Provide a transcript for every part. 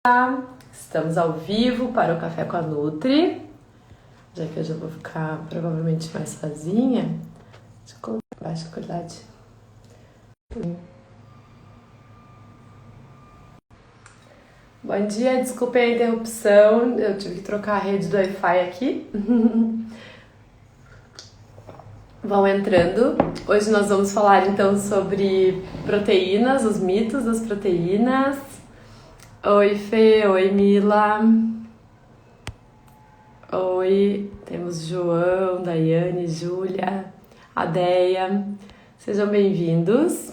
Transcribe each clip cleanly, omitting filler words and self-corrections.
Olá, estamos ao vivo para o Café com a Nutri, já que eu já vou ficar provavelmente mais sozinha. Deixa eu colocar baixa qualidade. Bom dia, desculpem a interrupção, eu tive que trocar a rede do Wi-Fi aqui. Vão entrando. Hoje nós vamos falar então sobre proteínas, os mitos das proteínas. Oi, Fê, oi, Mila. Oi, temos João, Daiane, Júlia, Adeia. Sejam bem-vindos.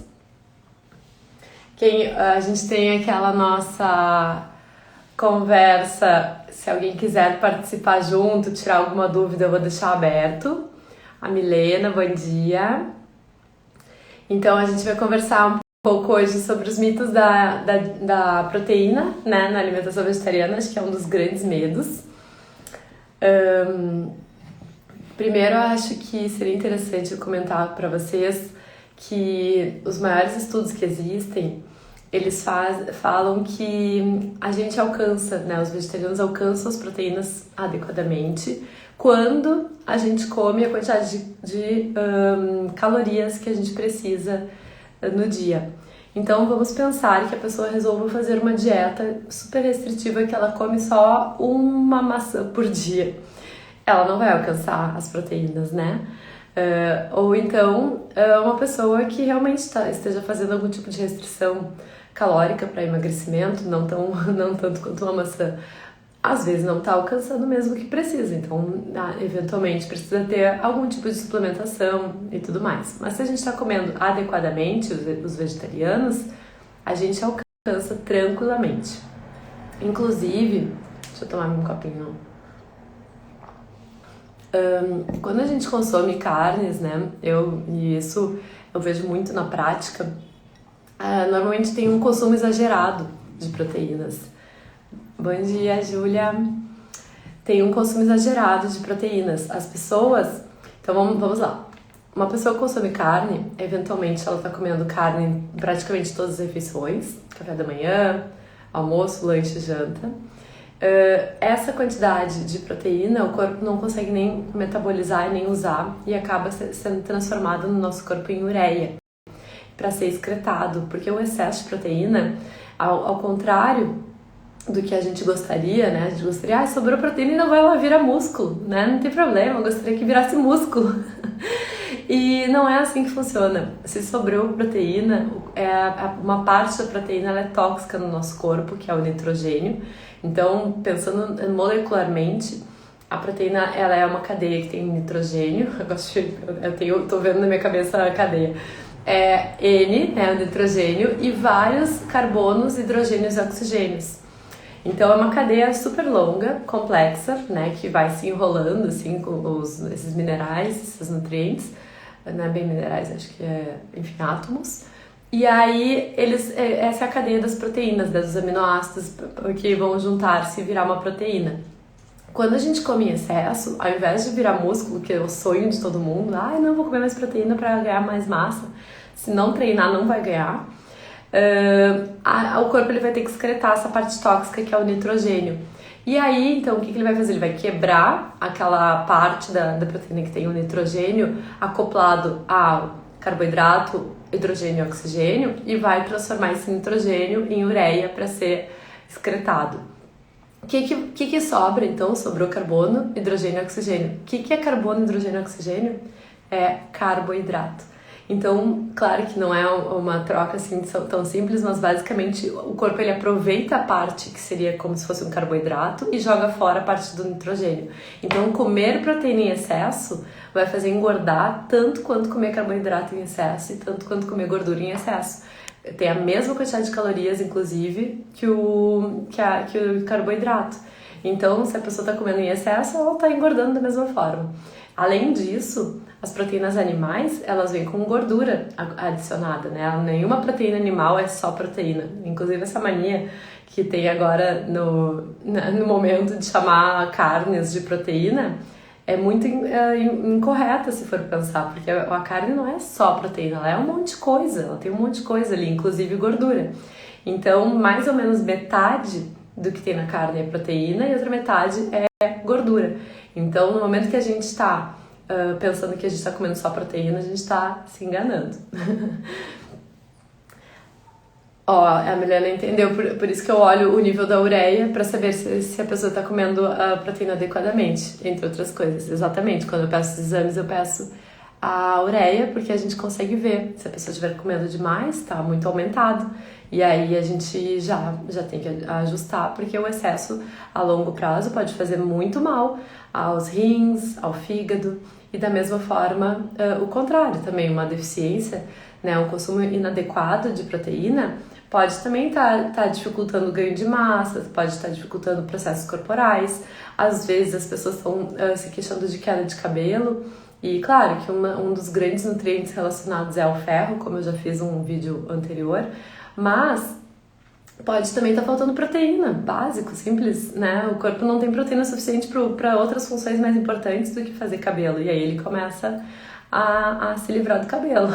A gente tem aquela nossa conversa, se alguém quiser participar junto, tirar alguma dúvida, eu vou deixar aberto. A Milena, bom dia. Então a gente vai conversar um pouco hoje sobre os mitos da proteína, né, na alimentação vegetariana, acho que é um dos grandes medos. Primeiro, eu acho que seria interessante eu comentar para vocês que os maiores estudos que existem, eles falam que a gente alcança, né, os vegetarianos alcançam as proteínas adequadamente quando a gente come a quantidade de calorias que a gente precisa no dia. Então vamos pensar que a pessoa resolva fazer uma dieta super restritiva que ela come só uma maçã por dia. Ela não vai alcançar as proteínas, né? Ou então uma pessoa que realmente esteja fazendo algum tipo de restrição calórica para emagrecimento, não tanto quanto uma maçã, às vezes não está alcançando mesmo o que precisa, então eventualmente precisa ter algum tipo de suplementação e tudo mais. Mas se a gente está comendo adequadamente, os vegetarianos, a gente alcança tranquilamente. Inclusive, deixa eu tomar um copinho. Quando a gente consome carnes, né, isso eu vejo muito na prática, normalmente tem um consumo exagerado de proteínas. Bom dia, Júlia. Tem um consumo exagerado de proteínas. As pessoas... Então, vamos lá. Uma pessoa que consome carne, eventualmente ela está comendo carne em praticamente todas as refeições. Café da manhã, almoço, lanche, janta. Essa quantidade de proteína, o corpo não consegue nem metabolizar, nem usar. E acaba sendo transformado no nosso corpo em ureia, para ser excretado. Porque o excesso de proteína, ao contrário do que a gente gostaria, né? A gente gostaria, sobrou proteína e não vai ela virar músculo, né? Não tem problema, eu gostaria que virasse músculo. E não é assim que funciona. Se sobrou proteína, uma parte da proteína ela é tóxica no nosso corpo, que é o nitrogênio. Então, pensando molecularmente, a proteína ela é uma cadeia que tem nitrogênio. Eu tô vendo na minha cabeça a cadeia. É N, né, o nitrogênio, e vários carbonos, hidrogênios e oxigênios. Então é uma cadeia super longa, complexa, né, que vai se enrolando assim com esses minerais, esses nutrientes, não é bem minerais, acho que enfim, átomos. E aí essa é a cadeia das proteínas, dos aminoácidos que vão juntar-se e virar uma proteína. Quando a gente come em excesso, ao invés de virar músculo, que é o sonho de todo mundo, não vou comer mais proteína para ganhar mais massa, se não treinar não vai ganhar. O corpo ele vai ter que excretar essa parte tóxica que é o nitrogênio. E aí, então, o que ele vai fazer? Ele vai quebrar aquela parte da proteína que tem o nitrogênio acoplado ao carboidrato, hidrogênio e oxigênio e vai transformar esse nitrogênio em ureia para ser excretado. O que sobra, então? Sobrou carbono, hidrogênio e oxigênio. O que é carbono, hidrogênio e oxigênio? É carboidrato. Então, claro que não é uma troca assim tão simples, mas basicamente o corpo ele aproveita a parte que seria como se fosse um carboidrato e joga fora a parte do nitrogênio. Então, comer proteína em excesso vai fazer engordar tanto quanto comer carboidrato em excesso e tanto quanto comer gordura em excesso. Tem a mesma quantidade de calorias, inclusive, que o carboidrato. Então, se a pessoa está comendo em excesso, ela está engordando da mesma forma. Além disso, as proteínas animais, elas vêm com gordura adicionada, né? Nenhuma proteína animal é só proteína. Inclusive, essa mania que tem agora no momento de chamar carnes de proteína é muito incorreta se for pensar, porque a carne não é só proteína, ela é um monte de coisa, ela tem um monte de coisa ali, inclusive gordura. Então, mais ou menos metade do que tem na carne é proteína e a outra metade é gordura. Então, no momento que a gente está pensando que a gente está comendo só proteína, a gente está se enganando. Ó, a Milena entendeu, por isso que eu olho o nível da ureia para saber se a pessoa está comendo a proteína adequadamente, entre outras coisas. Exatamente, quando eu peço os exames, eu peço a ureia, porque a gente consegue ver se a pessoa estiver comendo demais, está muito aumentado. E aí a gente já tem que ajustar, porque o excesso a longo prazo pode fazer muito mal aos rins, ao fígado, e da mesma forma o contrário também, uma deficiência, né, um consumo inadequado de proteína pode também estar dificultando o ganho de massa, pode estar dificultando processos corporais. Às vezes as pessoas estão se queixando de queda de cabelo. E claro que um dos grandes nutrientes relacionados é o ferro, como eu já fiz um vídeo anterior. Mas pode também estar faltando proteína, básico, simples, né? O corpo não tem proteína suficiente para outras funções mais importantes do que fazer cabelo. E aí ele começa a se livrar do cabelo.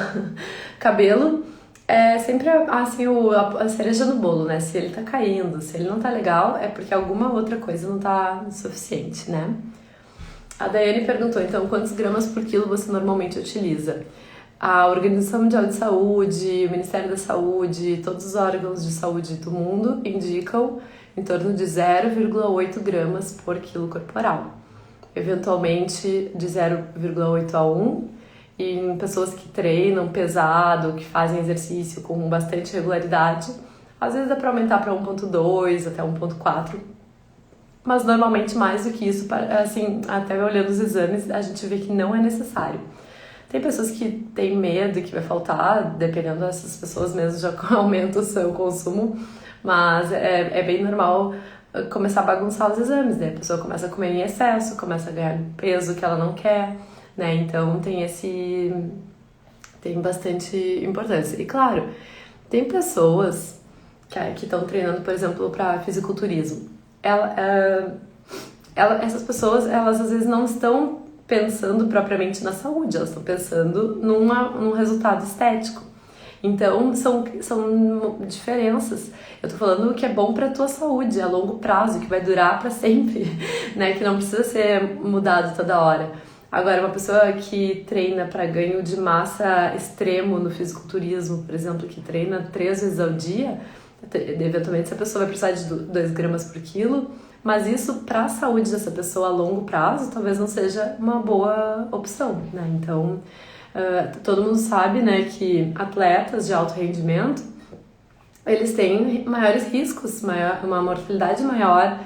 Cabelo é sempre assim a cereja no bolo, né? Se ele tá caindo, se ele não tá legal, é porque alguma outra coisa não tá suficiente, né? A Daiane perguntou, então, quantos gramas por quilo você normalmente utiliza? A Organização Mundial de Saúde, o Ministério da Saúde, todos os órgãos de saúde do mundo indicam em torno de 0,8 gramas por quilo corporal. Eventualmente de 0,8 a 1, e em pessoas que treinam pesado, que fazem exercício com bastante regularidade, às vezes dá para aumentar para 1,2 até 1,4, mas normalmente mais do que isso, assim, até olhando os exames, a gente vê que não é necessário. Tem pessoas que têm medo que vai faltar, dependendo dessas pessoas mesmo já aumenta o seu consumo, mas é bem normal começar a bagunçar os exames, né? A pessoa começa a comer em excesso, começa a ganhar peso que ela não quer, né? Então tem bastante importância. E claro, tem pessoas que estão treinando, por exemplo, para fisiculturismo. Essas pessoas, elas às vezes não estão pensando propriamente na saúde, elas estão pensando num resultado estético. Então, são diferenças. Eu tô falando o que é bom pra tua saúde, a longo prazo, que vai durar pra sempre, né? Que não precisa ser mudado toda hora. Agora, uma pessoa que treina para ganho de massa extremo no fisiculturismo, por exemplo, que treina 3 vezes ao dia, eventualmente essa pessoa vai precisar de 2 gramas por quilo, mas isso para a saúde dessa pessoa a longo prazo talvez não seja uma boa opção, né? Então, todo mundo sabe, né, que atletas de alto rendimento, eles têm maiores riscos, uma mortalidade maior,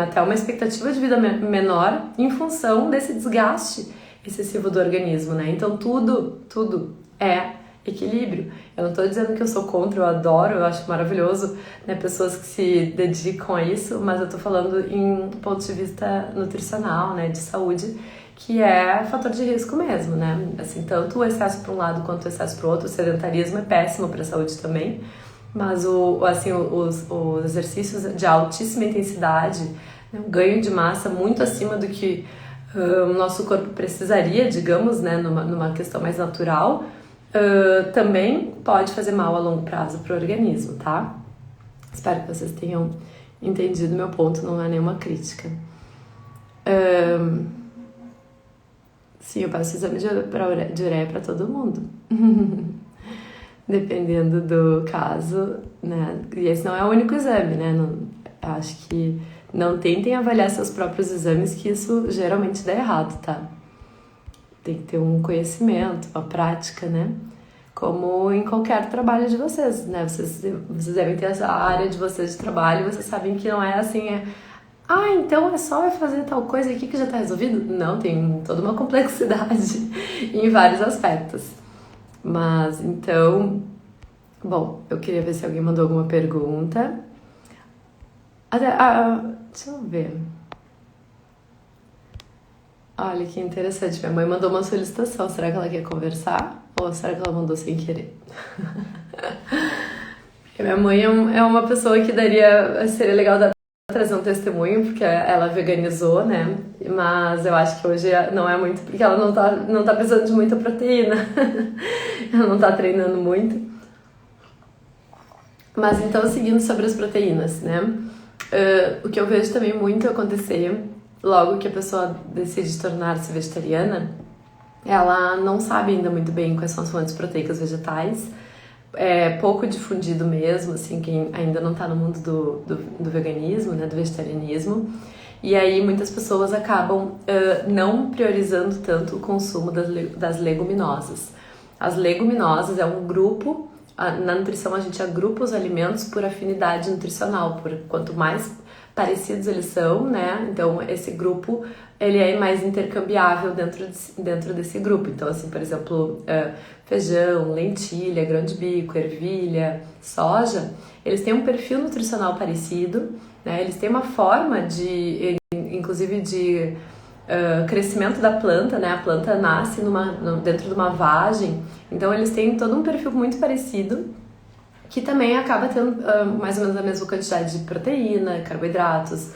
até uma expectativa de vida menor em função desse desgaste excessivo do organismo, né? Então tudo é equilíbrio. Eu não estou dizendo que eu sou contra, eu adoro, eu acho maravilhoso, né, pessoas que se dedicam a isso, mas eu estou falando em ponto de vista nutricional, né, de saúde, que é fator de risco mesmo, né? Assim, tanto o excesso para um lado quanto o excesso para o outro, o sedentarismo é péssimo para a saúde também. Mas os exercícios de altíssima intensidade, né, um ganho de massa muito acima do que o nosso corpo precisaria, digamos, né, numa questão mais natural, também pode fazer mal a longo prazo para o organismo, tá? Espero que vocês tenham entendido meu ponto, não é nenhuma crítica. Sim, eu peço exame de ureia para todo mundo. Dependendo do caso, né? E esse não é o único exame, né? Acho que não tentem avaliar seus próprios exames, que isso geralmente dá errado, tá? Tem que ter um conhecimento, uma prática, né? Como em qualquer trabalho de vocês, né? Vocês devem ter essa área de vocês de trabalho, vocês sabem que não é assim, então é só fazer tal coisa aqui que já tá resolvido? Não, tem toda uma complexidade em vários aspectos. Mas, então, bom, eu queria ver se alguém mandou alguma pergunta. Deixa eu ver. Olha que interessante, minha mãe mandou uma solicitação. Será que ela quer conversar? Ou será que ela mandou sem querer? Porque minha mãe é uma pessoa que seria legal trazer um testemunho, porque ela veganizou, né? Mas eu acho que hoje não é muito, porque ela não tá precisando de muita proteína. Ela não tá treinando muito. Mas então, seguindo sobre as proteínas, né? O que eu vejo também muito acontecer logo que a pessoa decide tornar-se vegetariana, ela não sabe ainda muito bem quais são as fontes proteicas vegetais. É pouco difundido mesmo, assim, quem ainda não tá no mundo do veganismo, né, do vegetarianismo. E aí muitas pessoas acabam não priorizando tanto o consumo das leguminosas. As leguminosas é um grupo, na nutrição a gente agrupa os alimentos por afinidade nutricional, por quanto mais parecidos eles são, né? Então esse grupo ele é mais intercambiável dentro desse grupo. Então assim, por exemplo, feijão, lentilha, grão de bico, ervilha, soja, eles têm um perfil nutricional parecido, né? Eles têm uma forma inclusive de crescimento da planta, né? A planta nasce dentro de uma vagem, então eles têm todo um perfil muito parecido, que também acaba tendo mais ou menos a mesma quantidade de proteína, carboidratos,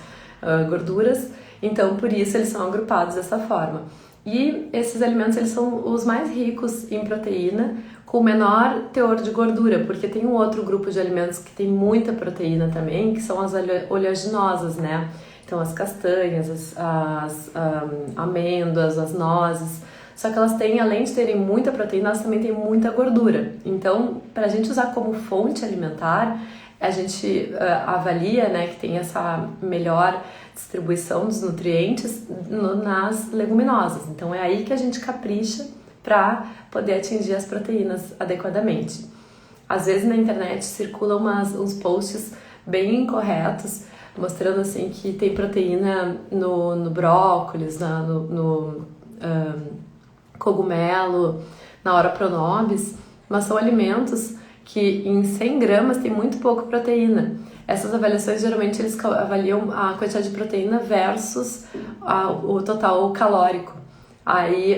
gorduras, então por isso eles são agrupados dessa forma. E esses alimentos eles são os mais ricos em proteína, com menor teor de gordura, porque tem um outro grupo de alimentos que tem muita proteína também, que são as oleaginosas, né? Então as castanhas, as amêndoas, as nozes. Só que elas têm, além de terem muita proteína, elas também têm muita gordura. Então, para a gente usar como fonte alimentar, a gente avalia, né, que tem essa melhor distribuição dos nutrientes nas leguminosas. Então, é aí que a gente capricha para poder atingir as proteínas adequadamente. Às vezes na internet circulam uns posts bem incorretos, mostrando assim que tem proteína no brócolis, no cogumelo, na Ora Pronobis, mas são alimentos que em 100 gramas tem muito pouco proteína. Essas avaliações, geralmente, eles avaliam a quantidade de proteína versus o total calórico.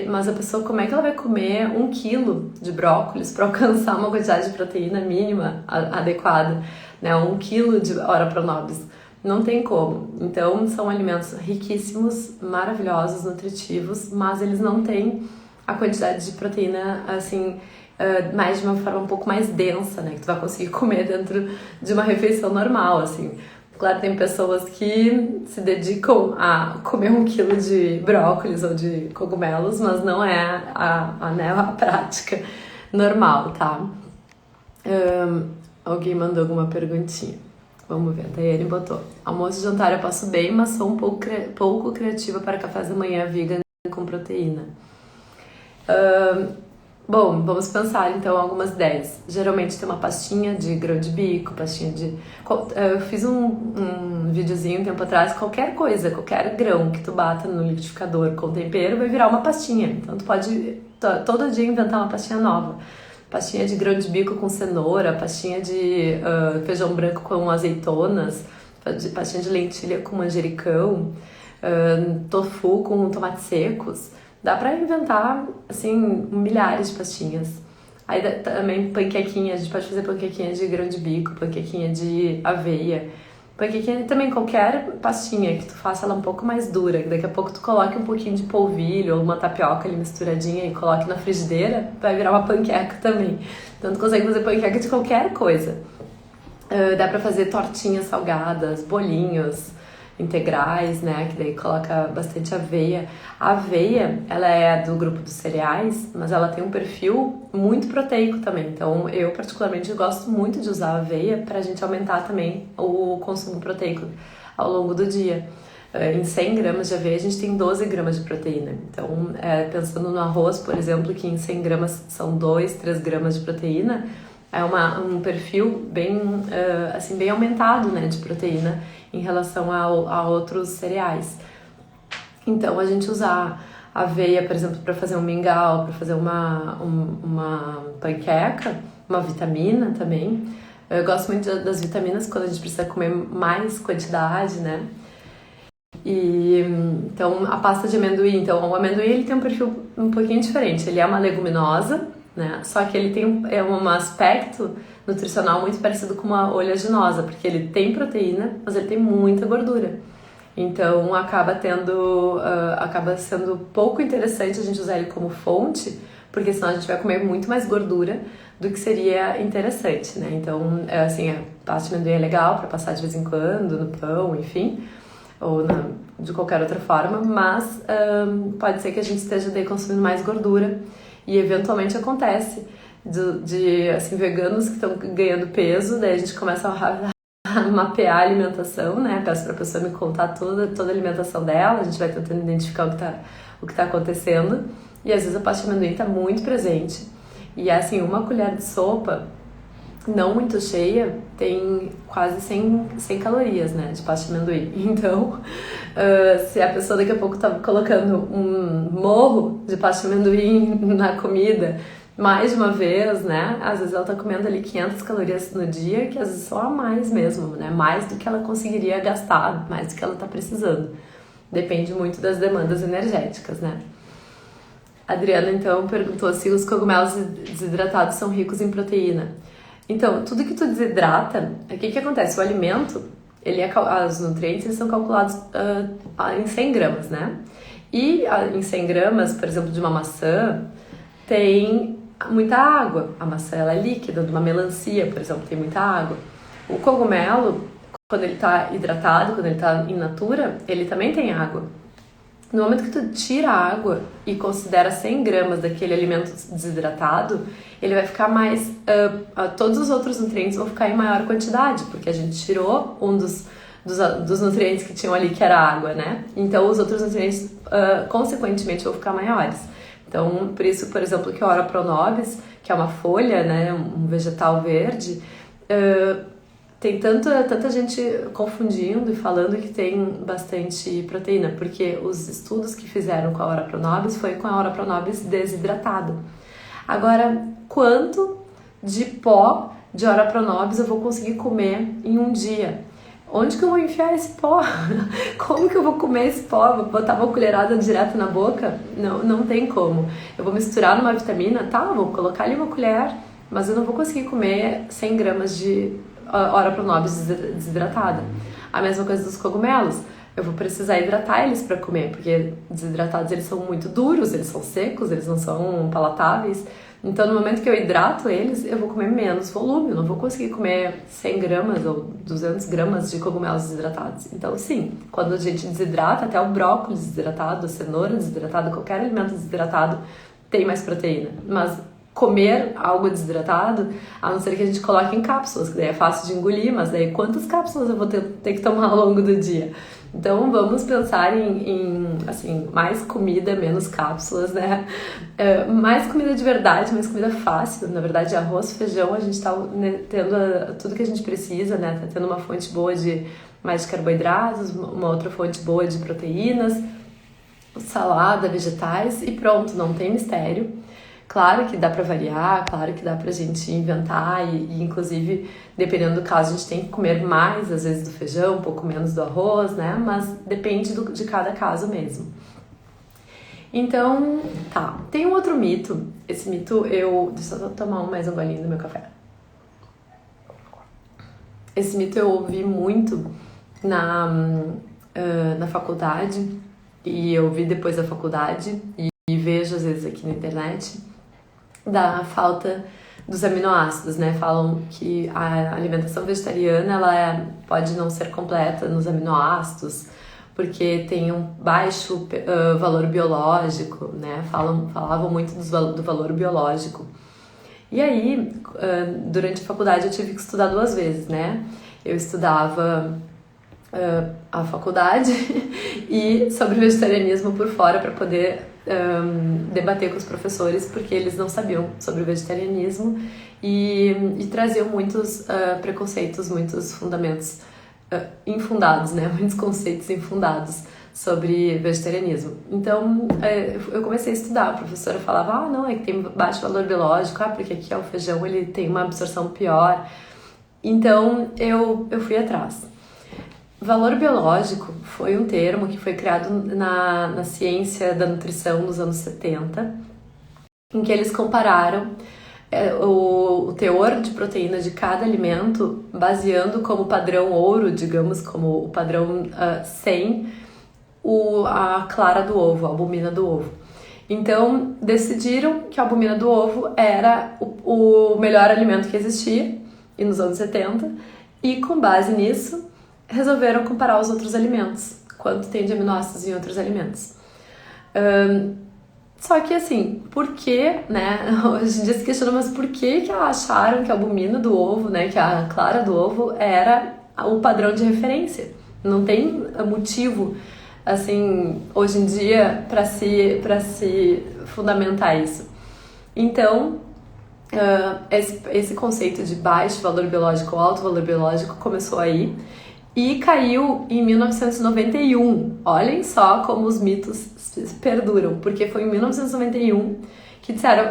Mas a pessoa, como é que ela vai comer 1 quilo de brócolis para alcançar uma quantidade de proteína mínima adequada, né? 1 quilo de Ora Pronobis. Não tem como. Então, são alimentos riquíssimos, maravilhosos, nutritivos, mas eles não têm a quantidade de proteína, assim, mais de uma forma um pouco mais densa, né? Que tu vai conseguir comer dentro de uma refeição normal, assim. Claro, tem pessoas que se dedicam a comer 1 quilo de brócolis ou de cogumelos, mas não é a prática normal, tá? Alguém mandou alguma perguntinha. Vamos ver, a Daiane botou: almoço e jantar eu passo bem, mas sou um pouco criativa para cafés da manhã vegan com proteína. Bom, vamos pensar então algumas ideias. Geralmente tem uma pastinha de grão de bico, pastinha de... Eu fiz um videozinho um tempo atrás, qualquer coisa, qualquer grão que tu bata no liquidificador com tempero vai virar uma pastinha. Então tu pode todo dia inventar uma pastinha nova. Pastinha de grão de bico com cenoura, pastinha de feijão branco com azeitonas, pastinha de lentilha com manjericão, tofu com tomates secos. Dá pra inventar, assim, milhares de pastinhas. Aí também panquequinha, a gente pode fazer panquequinha de grão de bico, panquequinha de aveia. Panquequinha também, qualquer pastinha que tu faça ela um pouco mais dura, que daqui a pouco tu coloque um pouquinho de polvilho ou uma tapioca ali misturadinha e coloque na frigideira, vai virar uma panqueca também. Então tu consegue fazer panqueca de qualquer coisa. Dá pra fazer tortinhas salgadas, bolinhos integrais, né, que daí coloca bastante aveia. A aveia, ela é do grupo dos cereais, mas ela tem um perfil muito proteico também. Então, eu particularmente gosto muito de usar a aveia pra gente aumentar também o consumo proteico ao longo do dia. Em 100 gramas de aveia, a gente tem 12 gramas de proteína. Então, pensando no arroz, por exemplo, que em 100 gramas são 2, 3 gramas de proteína, é um perfil bem, assim, bem aumentado, né, de proteína em relação a outros cereais. Então, a gente usar aveia, por exemplo, para fazer um mingau, para fazer uma panqueca, uma vitamina também. Eu gosto muito das vitaminas quando a gente precisa comer mais quantidade, né? Então, a pasta de amendoim. Então, o amendoim ele tem um perfil um pouquinho diferente. Ele é uma leguminosa, né? Só que ele tem um aspecto nutricional muito parecido com uma oleaginosa, porque ele tem proteína, mas ele tem muita gordura. Então acaba sendo pouco interessante a gente usar ele como fonte, porque senão a gente vai comer muito mais gordura do que seria interessante, né? Então, assim, a pasta de amendoim é legal para passar de vez em quando no pão, enfim, ou de qualquer outra forma, mas pode ser que a gente esteja daí consumindo mais gordura e eventualmente acontece de assim, veganos que estão ganhando peso, daí a gente começa a mapear a alimentação, né? Peço pra pessoa me contar toda a alimentação dela, a gente vai tentando identificar o que tá acontecendo, e às vezes a pasta de amendoim tá muito presente. E assim, uma colher de sopa não muito cheia tem quase 100 calorias, né, de pasta de amendoim. Então, se a pessoa daqui a pouco tá colocando um morro de pasta de amendoim na comida mais de uma vez, né, às vezes ela tá comendo ali 500 calorias no dia, que às vezes são a mais mesmo, né, mais do que ela conseguiria gastar, mais do que ela tá precisando. Depende muito das demandas energéticas, né. A Adriana, então, perguntou se os cogumelos desidratados são ricos em proteína. Então, tudo que tu desidrata, o que acontece? O alimento, os nutrientes, eles são calculados em 100 gramas, né? E em 100 gramas, por exemplo, de uma maçã, tem muita água. A maçã, ela é líquida, de uma melancia, por exemplo, tem muita água. O cogumelo, quando ele está hidratado, quando ele está in natura, ele também tem água. No momento que tu tira a água e considera 100 gramas daquele alimento desidratado, ele vai ficar mais... todos os outros nutrientes vão ficar em maior quantidade, porque a gente tirou um dos nutrientes que tinham ali, que era a água, né? Então, os outros nutrientes, consequentemente, vão ficar maiores. Então, por isso, por exemplo, que a Ora Pronobis, que é uma folha, né, um vegetal verde... tem tanta gente confundindo e falando que tem bastante proteína, porque os estudos que fizeram com a Ora Pronobis foi com a Ora Pronobis desidratada. Agora, quanto de pó de Ora Pronobis eu vou conseguir comer em um dia? Onde que eu vou enfiar esse pó? Como que eu vou comer esse pó? Vou botar uma colherada direto na boca? Não tem como. Eu vou misturar numa vitamina? Tá, vou colocar ali uma colher, mas eu não vou conseguir comer 100 gramas de Ora Pronobis desidratada. A mesma coisa dos cogumelos. Eu vou precisar hidratar eles para comer, porque desidratados eles são muito duros, eles são secos, eles não são palatáveis. Então, no momento que eu hidrato eles, eu vou comer menos volume. Eu não vou conseguir comer 100 gramas ou 200 gramas de cogumelos desidratados. Então, sim, quando a gente desidrata, até o brócolis desidratado, a cenoura desidratada, qualquer alimento desidratado tem mais proteína. Mas comer algo desidratado, a não ser que a gente coloque em cápsulas, que daí é fácil de engolir, mas daí quantas cápsulas eu vou ter que tomar ao longo do dia? Então vamos pensar em assim, mais comida, menos cápsulas, né? Mais comida de verdade, mais comida fácil. Na verdade, arroz, feijão, a gente tá tendo tudo que a gente precisa, né? Tá tendo uma fonte boa mais de carboidratos, uma outra fonte boa de proteínas, salada, vegetais e pronto, não tem mistério. Claro que dá pra variar, claro que dá pra gente inventar e inclusive, dependendo do caso, a gente tem que comer mais, às vezes, do feijão, um pouco menos do arroz, né? Mas depende de cada caso mesmo. Então, tá. Tem um outro mito. Esse mito deixa eu tomar mais um golinho do meu café. Esse mito eu ouvi muito na faculdade e eu vi depois da faculdade e vejo, às vezes, aqui na internet, da falta dos aminoácidos, né? Falam que a alimentação vegetariana ela pode não ser completa nos aminoácidos porque tem um baixo valor biológico, né? Falavam muito do valor biológico. E aí, durante a faculdade eu tive que estudar 2 vezes, né? Eu estudava a faculdade e sobre vegetarianismo por fora para poder debater com os professores, porque eles não sabiam sobre o vegetarianismo e traziam muitos preconceitos, muitos fundamentos infundados, né? Muitos conceitos infundados sobre vegetarianismo. Então, eu comecei a estudar. A professora falava, não, é que tem baixo valor biológico, porque aqui o feijão ele tem uma absorção pior. Então, eu fui atrás. Valor biológico foi um termo que foi criado na ciência da nutrição nos anos 70, em que eles compararam o teor de proteína de cada alimento, baseando como padrão ouro, digamos, como o padrão 100, a clara do ovo, a albumina do ovo. Então, decidiram que a albumina do ovo era o melhor alimento que existia, e nos anos 70, e com base nisso, resolveram comparar os outros alimentos, quanto tem de aminoácidos em outros alimentos. Só que assim, por que, né, hoje em dia se questiona, mas por que acharam que a albumina do ovo, né, que a clara do ovo era o padrão de referência? Não tem motivo, assim, hoje em dia para se fundamentar isso. Então, esse conceito de baixo valor biológico ou alto valor biológico começou aí e caiu em 1991. Olhem só como os mitos perduram, porque foi em 1991 que disseram,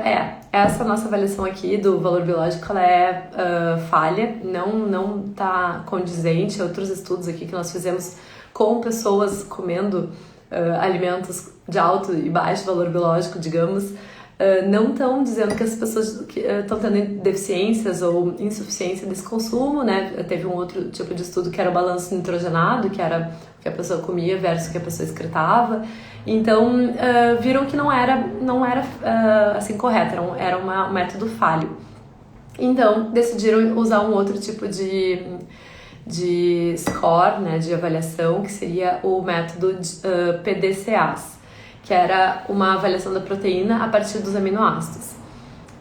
essa nossa avaliação aqui do valor biológico ela é falha, não tá condizente. Outros estudos aqui que nós fizemos com pessoas comendo alimentos de alto e baixo valor biológico, digamos, não estão dizendo que as pessoas estão tendo deficiências ou insuficiência desse consumo, né? Teve um outro tipo de estudo que era o balanço nitrogenado, que era o que a pessoa comia versus o que a pessoa excretava. Então, viram que não era assim correto, era um método falho. Então, decidiram usar um outro tipo de score, né, de avaliação, que seria o método PDCAs, que era uma avaliação da proteína a partir dos aminoácidos.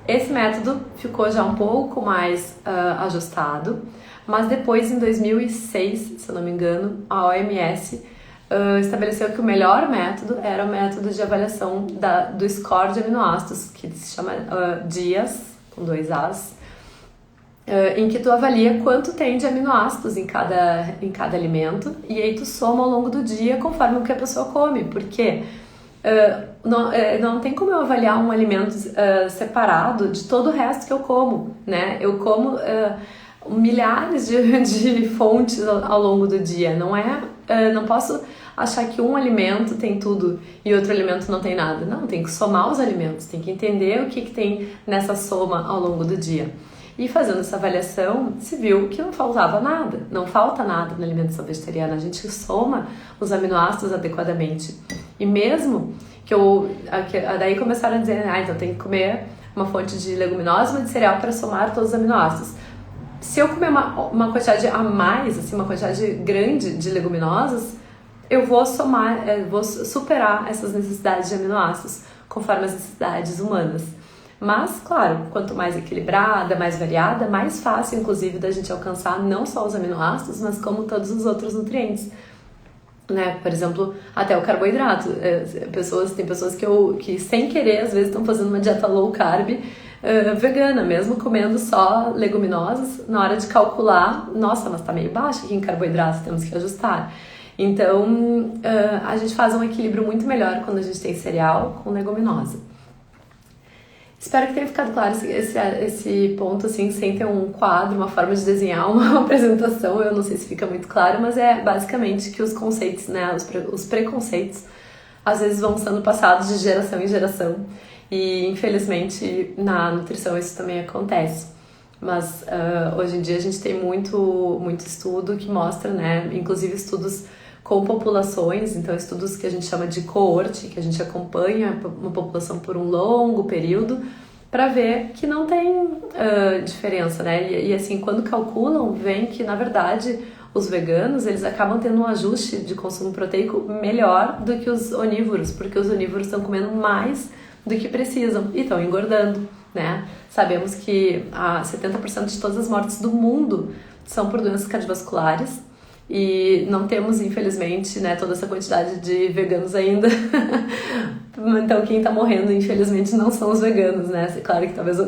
Esse método ficou já um pouco mais ajustado, mas depois, em 2006, se eu não me engano, a OMS estabeleceu que o melhor método era o método de avaliação do score de aminoácidos, que se chama DIAS, com 2 As, em que tu avalia quanto tem de aminoácidos em cada alimento, e aí tu soma ao longo do dia conforme o que a pessoa come. Por quê? Não tem como eu avaliar um alimento separado de todo o resto que eu como, né? Eu como milhares de fontes ao longo do dia. Não posso achar que um alimento tem tudo e outro alimento não tem nada. Não, tem que somar os alimentos, tem que entender o que tem nessa soma ao longo do dia. E fazendo essa avaliação, se viu que não faltava nada, não falta nada na alimentação vegetariana, a gente soma os aminoácidos adequadamente. E mesmo que daí começaram a dizer, então tem que comer uma fonte de leguminosa e uma de cereal para somar todos os aminoácidos. Se eu comer uma quantidade a mais, assim, uma quantidade grande de leguminosas, eu vou superar essas necessidades de aminoácidos conforme as necessidades humanas. Mas, claro, quanto mais equilibrada, mais variada, mais fácil, inclusive, da gente alcançar não só os aminoácidos, mas como todos os outros nutrientes, né? Por exemplo, até o carboidrato. Tem pessoas que sem querer, às vezes, estão fazendo uma dieta low carb vegana, mesmo comendo só leguminosas, na hora de calcular, nossa, mas tá meio baixo aqui em carboidrato, temos que ajustar. Então, a gente faz um equilíbrio muito melhor quando a gente tem cereal com leguminosa. Espero que tenha ficado claro esse ponto, assim, sem ter um quadro, uma forma de desenhar uma apresentação. Eu não sei se fica muito claro, mas é basicamente que os conceitos, né, os preconceitos, às vezes vão sendo passados de geração em geração. E, infelizmente, na nutrição isso também acontece. Mas, hoje em dia, a gente tem muito estudo que mostra, né, inclusive estudos com populações, então estudos que a gente chama de coorte, que a gente acompanha uma população por um longo período para ver que não tem diferença, né? E assim, quando calculam, vem que na verdade os veganos eles acabam tendo um ajuste de consumo proteico melhor do que os onívoros, porque os onívoros estão comendo mais do que precisam e estão engordando, né? Sabemos que 70% de todas as mortes do mundo são por doenças cardiovasculares. E não temos, infelizmente, né, toda essa quantidade de veganos ainda. Então, quem tá morrendo, infelizmente, não são os veganos, né? Claro que talvez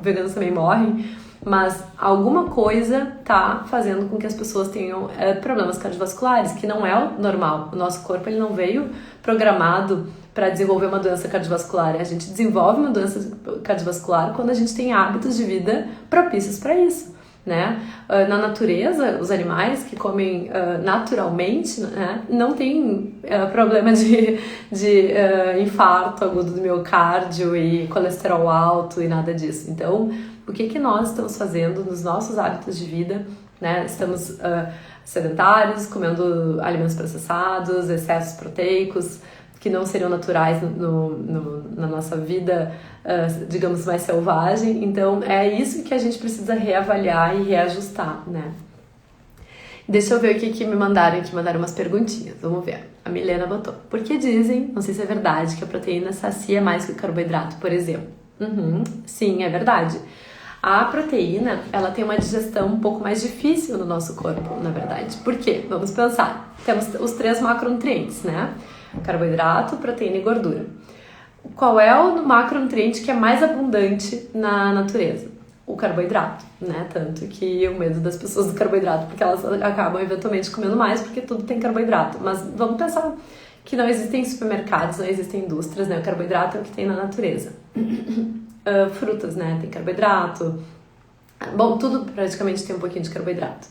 veganos também morrem, mas alguma coisa tá fazendo com que as pessoas tenham problemas cardiovasculares, que não é o normal. O nosso corpo ele não veio programado para desenvolver uma doença cardiovascular. A gente desenvolve uma doença cardiovascular quando a gente tem hábitos de vida propícios para isso. Né? Na natureza, os animais que comem naturalmente, né, não tem problema de infarto agudo do miocárdio e colesterol alto e nada disso. Então, o que nós estamos fazendo nos nossos hábitos de vida? Né? Estamos sedentários, comendo alimentos processados, excessos proteicos. O que não seriam naturais na nossa vida, digamos, mais selvagem. Então, é isso que a gente precisa reavaliar e reajustar, né? Deixa eu ver o que me mandaram, que mandaram umas perguntinhas. Vamos ver. A Milena botou. Por que dizem, não sei se é verdade, que a proteína sacia mais que o carboidrato, por exemplo? Sim, é verdade. A proteína, ela tem uma digestão um pouco mais difícil no nosso corpo, na verdade. Por quê? Vamos pensar. Temos os 3 macronutrientes, né? Carboidrato, proteína e gordura. Qual é o macronutriente que é mais abundante na natureza? O carboidrato, né? Tanto que o medo das pessoas do carboidrato, porque elas acabam eventualmente comendo mais, porque tudo tem carboidrato. Mas vamos pensar que não existem supermercados, não existem indústrias, né? O carboidrato é o que tem na natureza. Frutas, né? Tem carboidrato. Bom, tudo praticamente tem um pouquinho de carboidrato.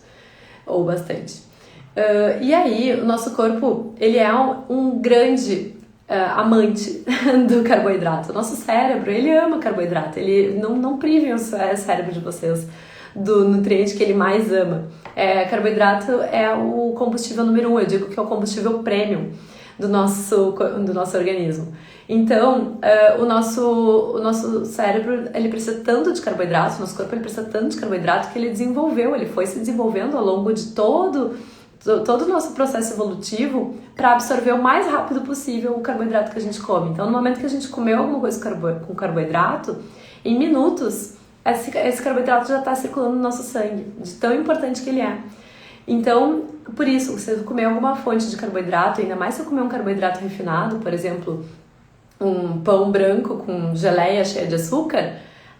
Ou bastante. E aí, o nosso corpo, ele é um grande amante do carboidrato. O nosso cérebro, ele ama carboidrato. Ele não privem o cérebro de vocês do nutriente que ele mais ama. Carboidrato é o combustível número 1, eu digo que é o combustível premium do nosso organismo. Então, o nosso cérebro, ele precisa tanto de carboidrato, o nosso corpo ele precisa tanto de carboidrato que ele foi se desenvolvendo ao longo de todo o nosso processo evolutivo para absorver o mais rápido possível o carboidrato que a gente come. Então, no momento que a gente comeu alguma coisa com carboidrato, em minutos, esse carboidrato já está circulando no nosso sangue, de tão importante que ele é. Então, por isso, se eu comer alguma fonte de carboidrato, ainda mais se eu comer um carboidrato refinado, por exemplo, um pão branco com geleia cheia de açúcar,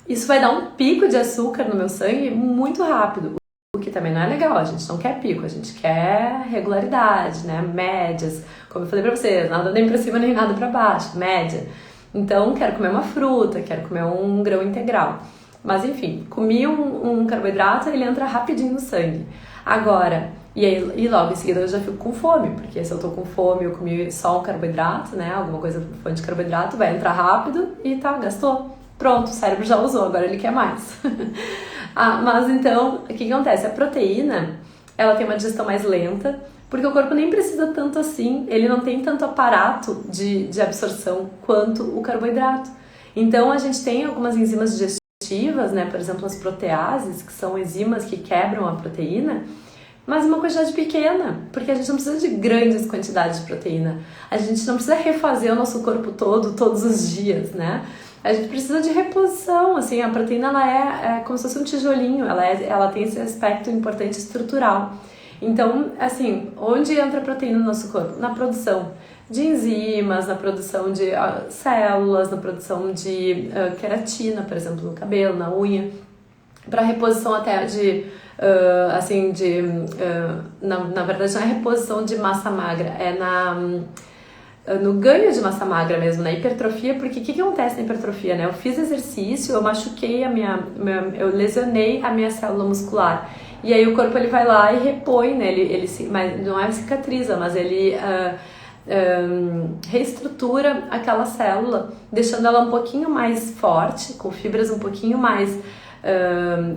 isso vai dar um pico de açúcar no meu sangue muito rápido. O que também não é legal, a gente não quer pico, a gente quer regularidade, né? Médias, como eu falei pra vocês, nada nem pra cima nem nada pra baixo, média. Então, quero comer uma fruta, quero comer um grão integral. Mas enfim, comi um carboidrato, ele entra rapidinho no sangue. Agora, e logo em seguida eu já fico com fome, porque se eu tô com fome, eu comi só um carboidrato, né? Alguma coisa fonte de carboidrato, vai entrar rápido e tá, gastou. Pronto, o cérebro já usou, agora ele quer mais. Mas então, o que acontece? A proteína, ela tem uma digestão mais lenta, porque o corpo nem precisa tanto assim, ele não tem tanto aparato de absorção quanto o carboidrato. Então, a gente tem algumas enzimas digestivas, né? Por exemplo, as proteases, que são enzimas que quebram a proteína, mas uma quantidade pequena, porque a gente não precisa de grandes quantidades de proteína. A gente não precisa refazer o nosso corpo todo, todos os dias, né? A gente precisa de reposição, assim, a proteína ela é como se fosse um tijolinho, ela tem esse aspecto importante estrutural. Então, assim, onde entra a proteína no nosso corpo? Na produção de enzimas, na produção de células, na produção de queratina, por exemplo, no cabelo, na unha, para reposição até na verdade não é reposição de massa magra, é no ganho de massa magra mesmo, na hipertrofia, porque o que acontece na hipertrofia, né? Eu fiz exercício, eu machuquei eu lesionei a minha célula muscular, e aí o corpo ele vai lá e repõe, né? Mas não é cicatriza, mas ele reestrutura aquela célula, deixando ela um pouquinho mais forte, com fibras um pouquinho mais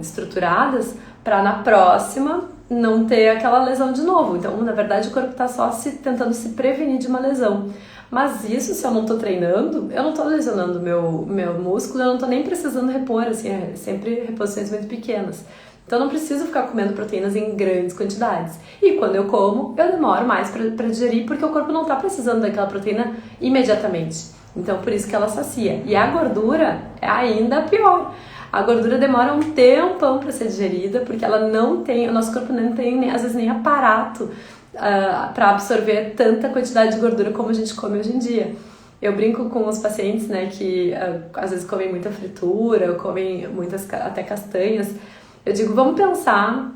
estruturadas, para na próxima não ter aquela lesão de novo. Então, na verdade, o corpo está só tentando se prevenir de uma lesão. Mas isso, se eu não estou treinando, eu não estou lesionando meu músculo, eu não estou nem precisando repor, assim, sempre reposições muito pequenas. Então, eu não preciso ficar comendo proteínas em grandes quantidades. E quando eu como, eu demoro mais para digerir, porque o corpo não está precisando daquela proteína imediatamente. Então, por isso que ela sacia. E a gordura é ainda pior. A gordura demora um tempão para ser digerida, porque ela não tem, o nosso corpo não tem às vezes nem aparato para absorver tanta quantidade de gordura como a gente come hoje em dia. Eu brinco com os pacientes, né, que às vezes comem muita fritura, comem muitas até castanhas. Eu digo, vamos pensar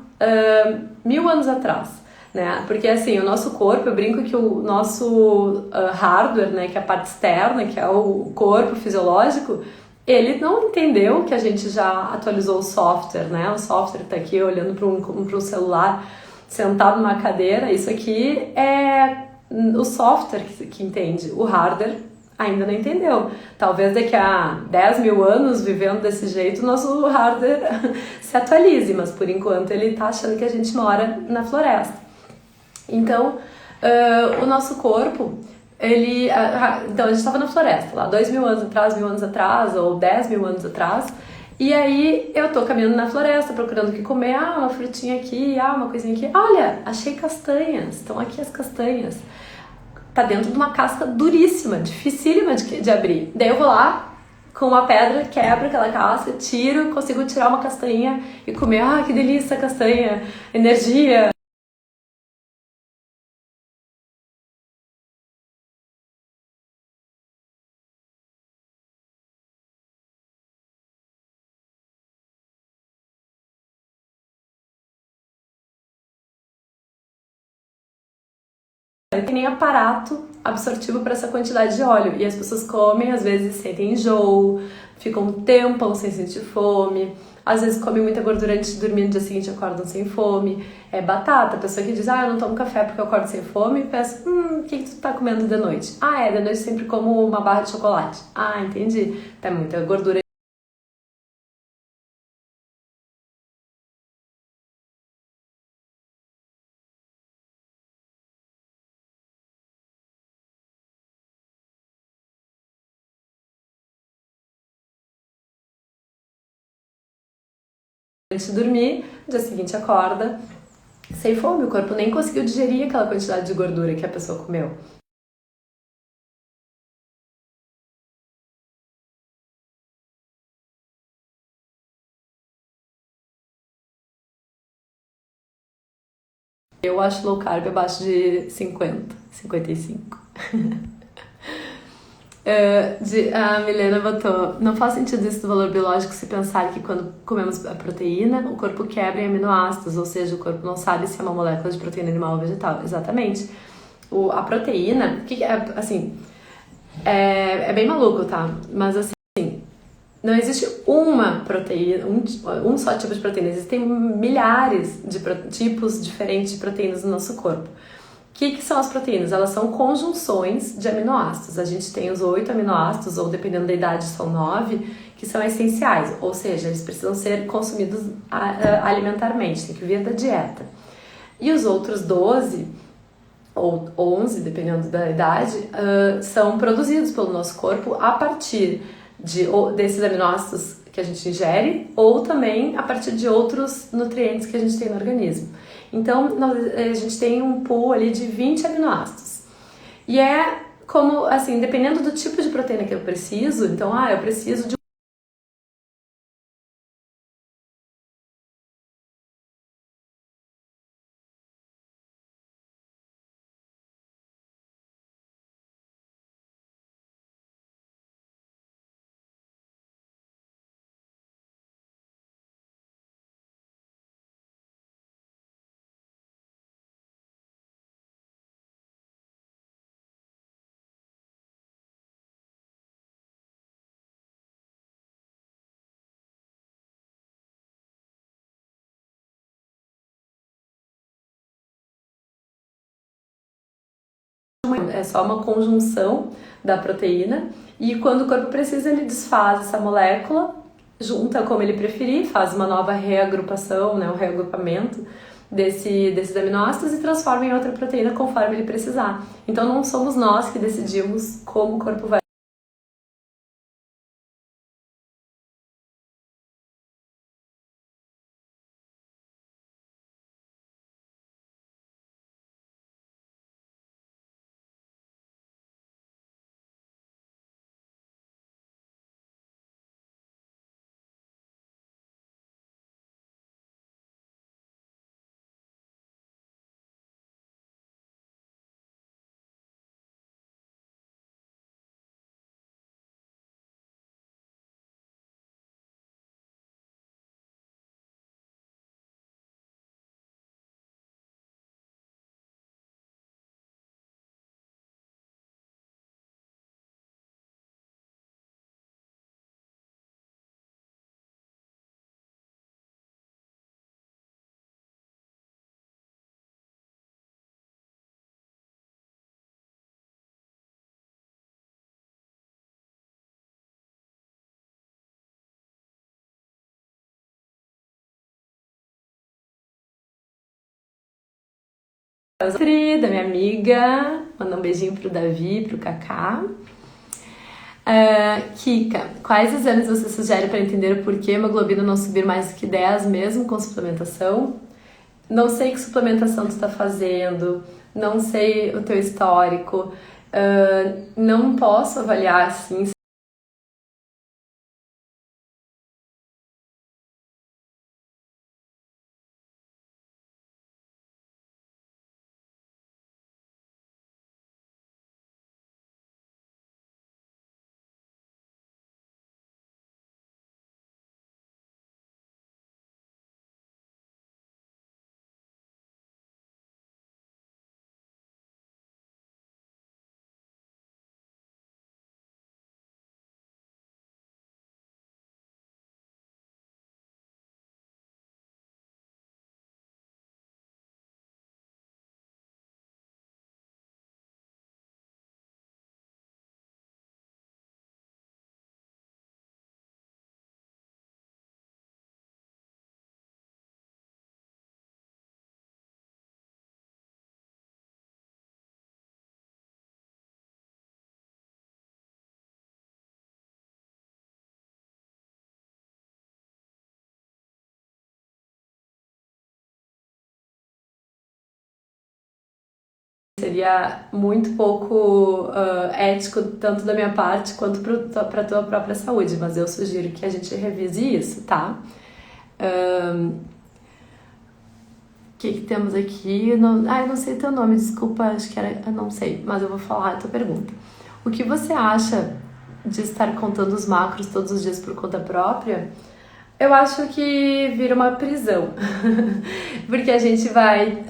1000 anos atrás, né? Porque assim, o nosso corpo, eu brinco que o nosso hardware, né, que é a parte externa, que é o corpo fisiológico, ele não entendeu que a gente já atualizou o software, né? O software está aqui olhando para um celular, sentado numa cadeira. Isso aqui é o software que entende. O hardware ainda não entendeu. Talvez daqui a 10.000 anos, vivendo desse jeito, o nosso hardware se atualize, mas por enquanto ele está achando que a gente mora na floresta. Então, o nosso corpo, Então a gente estava na floresta, lá 2.000 anos atrás, 1.000 anos atrás, ou 10.000 anos atrás. E aí eu tô caminhando na floresta, procurando o que comer. Ah, uma frutinha aqui, ah, uma coisinha aqui. Olha, achei castanhas, estão aqui as castanhas. Tá dentro de uma casca duríssima, dificílima de abrir. Daí eu vou lá, com uma pedra, quebro aquela casca, tiro, consigo tirar uma castanha e comer. Ah, que delícia, castanha, energia. Tem nem aparato absortivo para essa quantidade de óleo. E as pessoas comem, às vezes sentem enjoo, ficam um tempão sem sentir fome, às vezes comem muita gordura antes de dormir, no dia seguinte acordam sem fome. É batata, a pessoa que diz, ah, eu não tomo café porque eu acordo sem fome, pensa, o que tu tá comendo de noite? Ah, de noite sempre como uma barra de chocolate. Ah, entendi. Tá muita gordura antes de dormir, no dia seguinte acorda sem fome, o corpo nem conseguiu digerir aquela quantidade de gordura que a pessoa comeu. Eu acho low carb abaixo de 50, 55. A Milena botou, não faz sentido isso do valor biológico se pensar que quando comemos a proteína, o corpo quebra em aminoácidos, ou seja, o corpo não sabe se é uma molécula de proteína animal ou vegetal. Exatamente. A proteína, que é, assim, é bem maluco, tá? Mas assim, não existe uma proteína, um só tipo de proteína, existem milhares de tipos diferentes de proteínas no nosso corpo. O que são as proteínas? Elas são conjunções de aminoácidos. A gente tem os 8 aminoácidos, ou dependendo da idade são 9, que são essenciais, ou seja, eles precisam ser consumidos alimentarmente, tem que vir da dieta. E os outros 12, ou 11, dependendo da idade, são produzidos pelo nosso corpo a partir desses aminoácidos que a gente ingere ou também a partir de outros nutrientes que a gente tem no organismo. Então, a gente tem um pool ali de 20 aminoácidos. E é como, assim, dependendo do tipo de proteína que eu preciso, então, eu preciso de é só uma conjunção da proteína e quando o corpo precisa ele desfaz essa molécula, junta como ele preferir, faz uma nova reagrupação, né, um reagrupamento desses aminoácidos e transforma em outra proteína conforme ele precisar. Então não somos nós que decidimos como o corpo vai Da minha amiga, mandar um beijinho pro Davi, pro Kaká. Kika, quais exames você sugere para entender o porquê a hemoglobina não subir mais do que 10 mesmo com suplementação? Não sei que suplementação tu está fazendo, não sei o teu histórico, não posso avaliar assim. Seria muito pouco ético, tanto da minha parte quanto para a tua própria saúde, mas eu sugiro que a gente revise isso, tá? O que temos aqui? Não, eu não sei teu nome, desculpa, acho que era. Eu não sei, mas eu vou falar a tua pergunta. O que você acha de estar contando os macros todos os dias por conta própria? Eu acho que vira uma prisão, porque a gente vai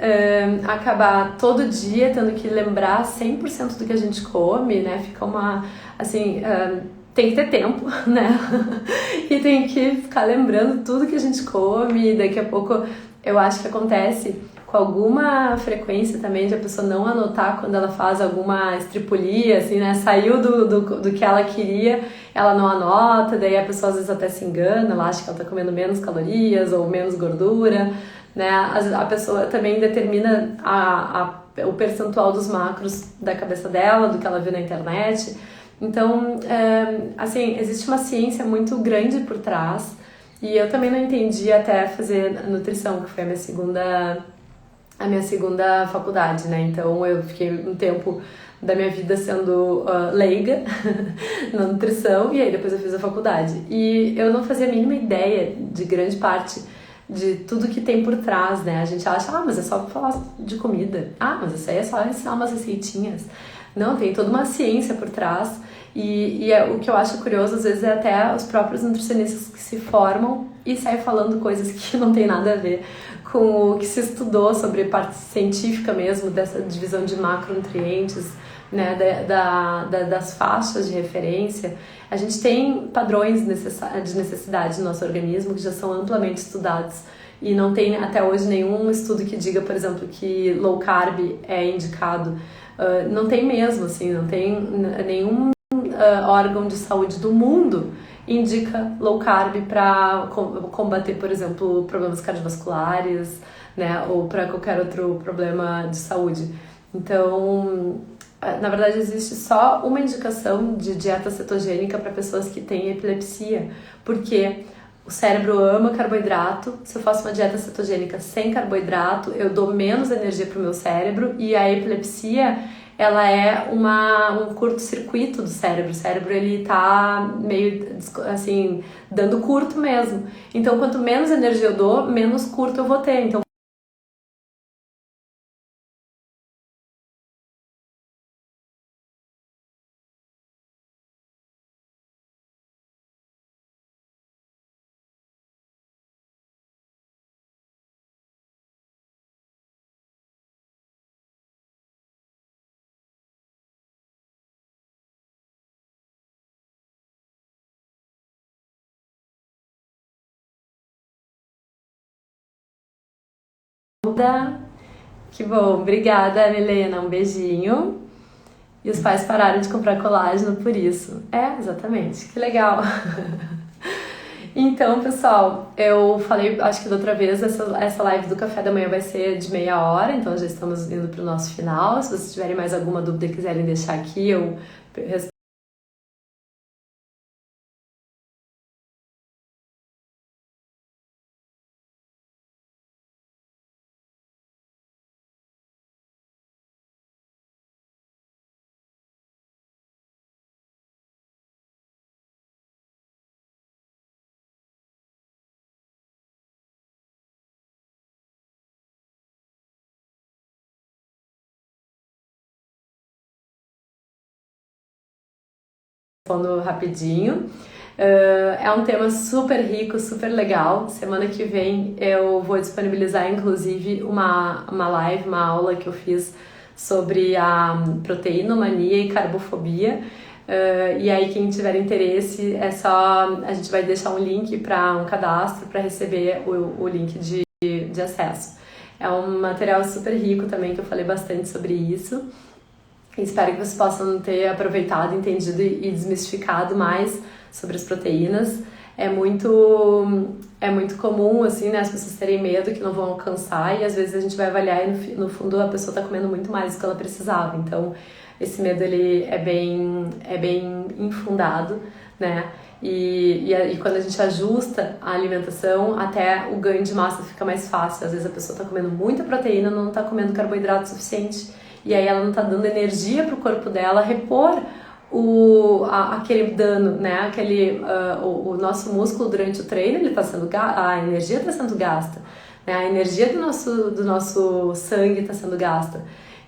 acabar todo dia tendo que lembrar 100% do que a gente come, né? Fica uma, assim, tem que ter tempo, né? E tem que ficar lembrando tudo que a gente come, e daqui a pouco eu acho que acontece com alguma frequência também de a pessoa não anotar quando ela faz alguma estripulia, assim, né? Saiu do que ela queria, ela não anota, daí a pessoa às vezes até se engana, ela acha que ela tá comendo menos calorias ou menos gordura, né? A pessoa também determina o percentual dos macros da cabeça dela, do que ela viu na internet. Então, assim, existe uma ciência muito grande por trás e eu também não entendi até fazer nutrição, que foi a minha segunda faculdade, né? Então eu fiquei um tempo da minha vida sendo leiga na nutrição e aí depois eu fiz a faculdade. E eu não fazia a mínima ideia de grande parte de tudo que tem por trás, né? A gente acha, mas é só falar de comida. Mas isso aí é só ensinar umas receitinhas. Não, tem toda uma ciência por trás. E o que eu acho curioso, às vezes, é até os próprios nutricionistas que se formam e saem falando coisas que não tem nada a ver com o que se estudou sobre parte científica mesmo, dessa divisão de macronutrientes, né, das faixas de referência. A gente tem padrões de necessidade no nosso organismo que já são amplamente estudados e não tem até hoje nenhum estudo que diga, por exemplo, que low carb é indicado. Não tem mesmo, assim, não tem nenhum órgão de saúde do mundo indica low carb para combater, por exemplo, problemas cardiovasculares, né, ou para qualquer outro problema de saúde. Então, na verdade, existe só uma indicação de dieta cetogênica para pessoas que têm epilepsia, porque o cérebro ama carboidrato. Se eu faço uma dieta cetogênica sem carboidrato, eu dou menos energia para o meu cérebro e a epilepsia, ela é um curto-circuito do cérebro. O cérebro, ele tá meio, assim, dando curto mesmo. Então, quanto menos energia eu dou, menos curto eu vou ter. Então, que bom. Obrigada, Milena. Um beijinho. E os pais pararam de comprar colágeno por isso. Exatamente. Que legal. Então, pessoal, eu falei, acho que da outra vez, essa live do café da manhã vai ser de meia hora, então já estamos indo para o nosso final. Se vocês tiverem mais alguma dúvida e quiserem deixar aqui, eu respondo rapidinho. É um tema super rico, super legal. Semana que vem eu vou disponibilizar, inclusive, uma live, uma aula que eu fiz sobre a proteinomania e carbofobia. E aí, quem tiver interesse, a gente vai deixar um link para um cadastro para receber o link de acesso. É um material super rico também, que eu falei bastante sobre isso. Espero que vocês possam ter aproveitado, entendido e desmistificado mais sobre as proteínas. É muito comum, assim, né, as pessoas terem medo que não vão alcançar, e às vezes a gente vai avaliar e no fundo a pessoa está comendo muito mais do que ela precisava. Então, esse medo ele é bem infundado, né? E quando a gente ajusta a alimentação, até o ganho de massa fica mais fácil. Às vezes a pessoa está comendo muita proteína, não está comendo carboidrato suficiente, e aí ela não está dando energia para o corpo dela repor aquele dano, né? O nosso músculo durante o treino, ele tá sendo a energia está sendo gasta, né? A energia do nosso sangue está sendo gasta.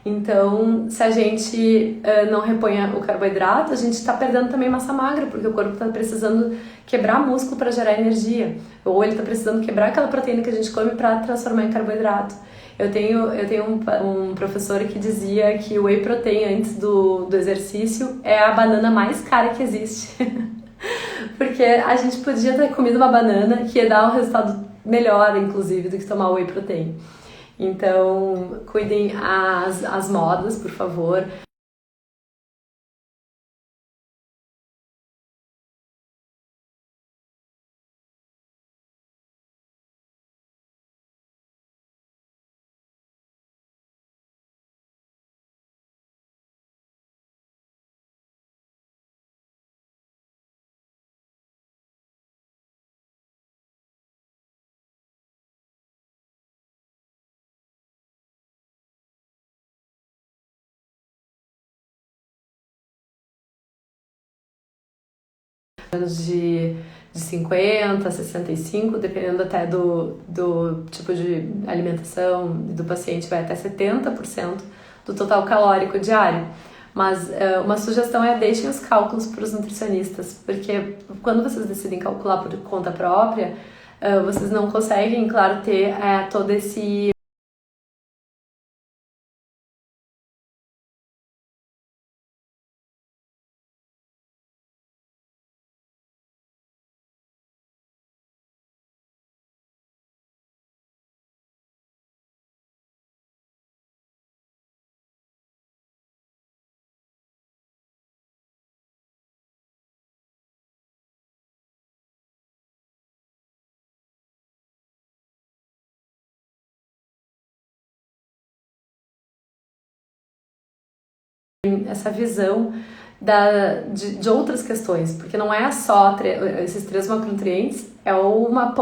Então, se a gente não repõe o carboidrato, a gente está perdendo também massa magra, porque o corpo está precisando quebrar músculo para gerar energia, ou ele está precisando quebrar aquela proteína que a gente come para transformar em carboidrato. Eu tenho um professor que dizia que o whey protein antes do exercício é a banana mais cara que existe. Porque a gente podia ter comido uma banana que ia dar um resultado melhor, inclusive, do que tomar whey protein. Então, cuidem as modas, por favor. De 50 a 65, dependendo até do tipo de alimentação do paciente, vai até 70% do total calórico diário. Mas uma sugestão é deixem os cálculos para os nutricionistas, porque quando vocês decidem calcular por conta própria, vocês não conseguem, claro, ter todo esse essa visão de outras questões, porque não é só esses três macronutrientes, é uma